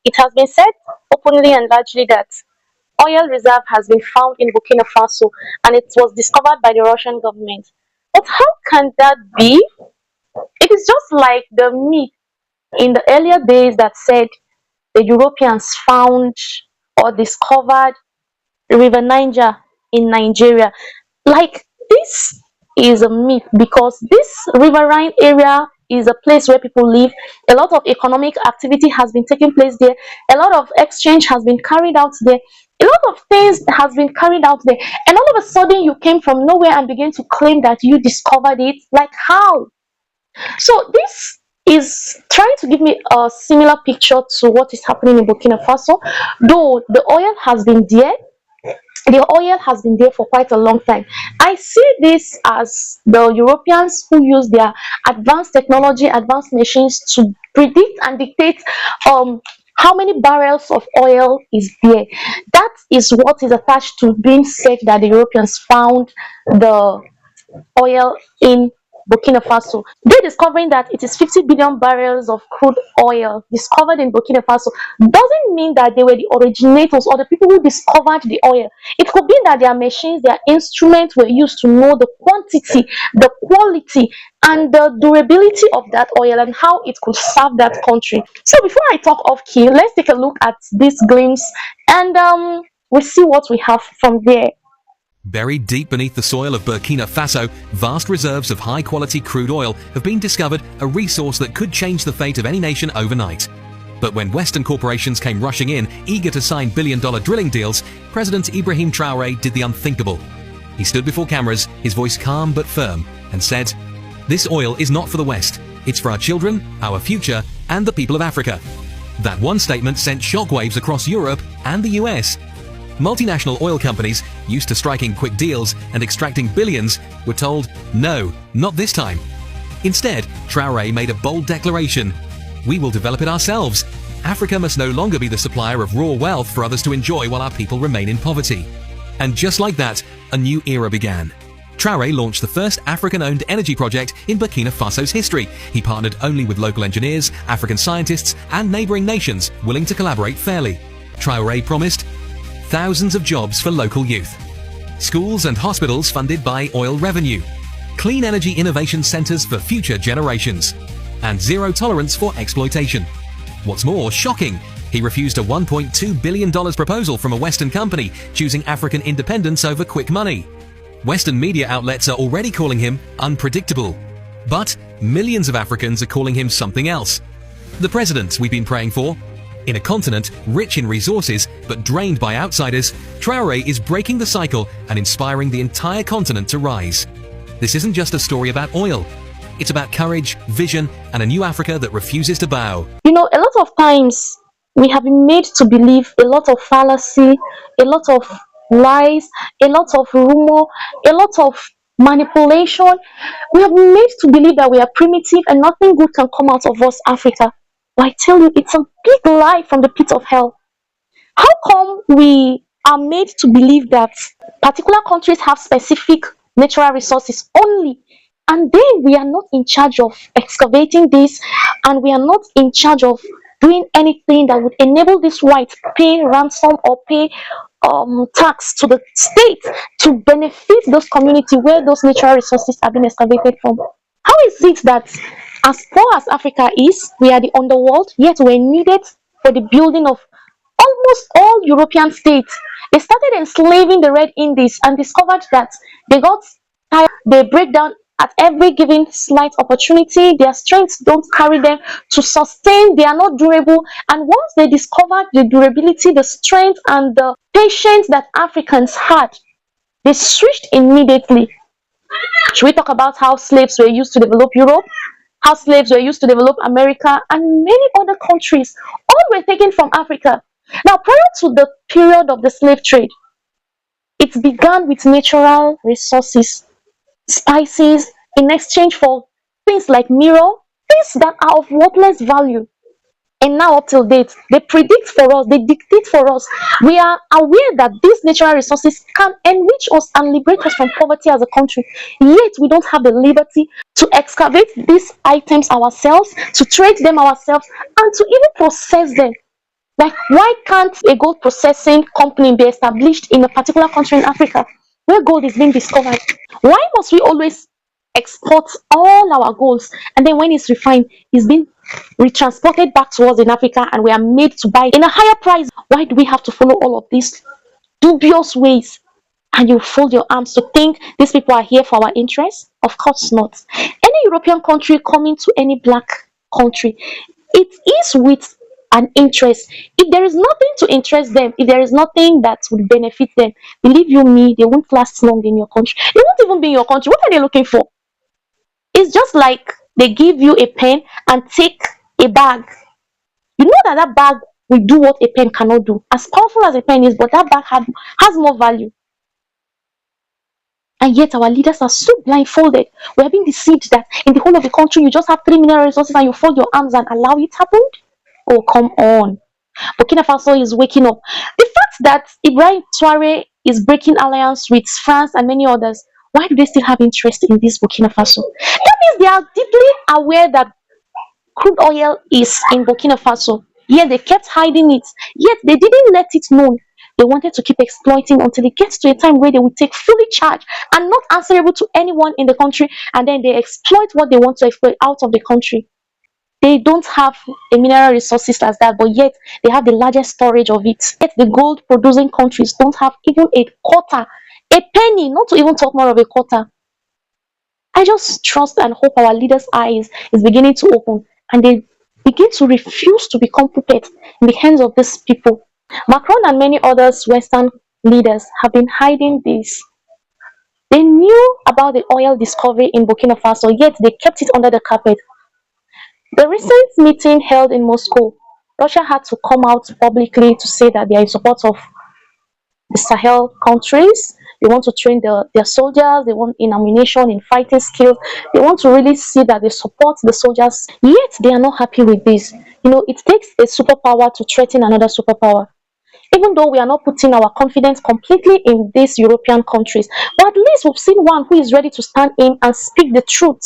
It has been said openly and largely that oil reserve has been found in Burkina Faso and it was discovered by the Russian government. But how can that be? It is just like the myth in the earlier days that said the Europeans found or discovered River Niger in Nigeria. Like this is a myth because this riverine area is a place where people live. A lot of economic activity has been taking place there. A lot of exchange has been carried out there. A lot of things has been carried out there. And all of a sudden you came from nowhere and began to claim that you discovered it. Like how? So this is trying to give me a similar picture to what is happening in Burkina Faso. Though the oil has been there, the oil has been there for quite a long time. I see this as the Europeans who use their advanced technology, advanced machines to predict and dictate how many barrels of oil is there. That is what is attached to being said that the Europeans found the oil in Burkina Faso. They discovering that it is 50 billion barrels of crude oil discovered in Burkina Faso doesn't mean that they were the originators or the people who discovered the oil. It could be that their machines, their instruments were used to know the quantity, the quality, and the durability of that oil and how it could serve that country. So before I talk off key, let's take a look at this glimpse and we'll see what we have from there. Buried deep beneath the soil of Burkina Faso, vast reserves of high-quality crude oil have been discovered, a resource that could change the fate of any nation overnight. But when Western corporations came rushing in, eager to sign billion-dollar drilling deals, President Ibrahim Traoré did the unthinkable. He stood before cameras, his voice calm but firm, and said, "This oil is not for the West. It's for our children, our future, and the people of Africa." That one statement sent shockwaves across Europe and the US. Multinational oil companies, used to striking quick deals and extracting billions, were told, no, not this time. Instead, Traoré made a bold declaration. We will develop it ourselves. Africa must no longer be the supplier of raw wealth for others to enjoy while our people remain in poverty. And just like that, a new era began. Traoré launched the first African-owned energy project in Burkina Faso's history. He partnered only with local engineers, African scientists, and neighboring nations willing to collaborate fairly. Traoré promised thousands of jobs for local youth, schools and hospitals funded by oil revenue, clean energy innovation centers for future generations, and zero tolerance for exploitation. What's more shocking, he refused a $1.2 billion proposal from a Western company, choosing African independence over quick money. Western media outlets are already calling him unpredictable. But millions of Africans are calling him something else. The president we've been praying for. In a continent rich in resources but drained by outsiders, Traoré is breaking the cycle and inspiring the entire continent to rise. This isn't just a story about oil. It's about courage, vision, and a new Africa that refuses to bow. You know, a lot of times we have been made to believe a lot of fallacy, a lot of lies, a lot of rumor, a lot of manipulation. We have been made to believe that we are primitive and nothing good can come out of us, Africa. But I tell you, it's a big lie from the pit of hell. How come we are made to believe that particular countries have specific natural resources only, and then we are not in charge of excavating this, and we are not in charge of doing anything that would enable this white pay ransom or pay tax to the state to benefit those communities where those natural resources have been excavated from? How is it that as poor as Africa is, we are the underworld, yet we're needed for the building of almost all European states? They started enslaving the Red Indies and discovered that they got tired, they break down at every given slight opportunity, their strengths don't carry them to sustain, they are not durable. And once they discovered the durability, the strength, and the patience that Africans had, they switched immediately. Should we talk about how slaves were used to develop Europe? How slaves were used to develop America and many other countries? All were taken from Africa. Now, prior to the period of the slave trade, it began with natural resources, spices, in exchange for things like mirror, things that are of worthless value. And now, up till date, they predict for us, they dictate for us. We are aware that these natural resources can enrich us and liberate us from poverty as a country. Yet, we don't have the liberty to excavate these items ourselves, to trade them ourselves, and to even process them. Like, why can't a gold processing company be established in a particular country in Africa where gold is being discovered? Why must we always export all our golds, and then when it's refined, it's being retransported back to us in Africa and we are made to buy it in a higher price? Why do we have to follow all of these dubious ways? And you fold your arms to think these people are here for our interests? Of course not. Any European country coming to any black country, it is with an interest. If there is nothing to interest them, if there is nothing that would benefit them, believe you me, they won't last long in your country. They won't even be in your country. What are they looking for? It's just like they give you a pen and take a bag. You know that that bag will do what a pen cannot do. As powerful as a pen is, but that bag has more value. And yet our leaders are so blindfolded. We are being deceived that in the whole of the country you just have three mineral resources and you fold your arms and allow it happen. Oh, come on. Burkina Faso is waking up. The fact that Ibrahim Traore is breaking alliance with France and many others, why do they still have interest in this Burkina Faso? That means they are deeply aware that crude oil is in Burkina Faso. Yet they kept hiding it. Yet they didn't let it known. They wanted to keep exploiting until it gets to a time where they will take fully charge and not answerable to anyone in the country, and then they exploit what they want to exploit out of the country. They don't have a mineral resources as that, but yet they have the largest storage of it. Yet the gold producing countries don't have even a quarter, a penny, not to even talk more of a quarter. I just trust and hope our leaders' eyes is beginning to open and they begin to refuse to become puppets in the hands of these people. Macron and many others Western leaders have been hiding this. They knew about the oil discovery in Burkina Faso, yet they kept it under the carpet. The recent meeting held in Moscow, Russia had to come out publicly to say that they are in support of the Sahel countries. They want to train their soldiers, they want in ammunition, in fighting skills. They want to really see that they support the soldiers. Yet they are not happy with this. It takes a superpower to threaten another superpower. Even though we are not putting our confidence completely in these European countries, but at least we've seen one who is ready to stand in and speak the truth.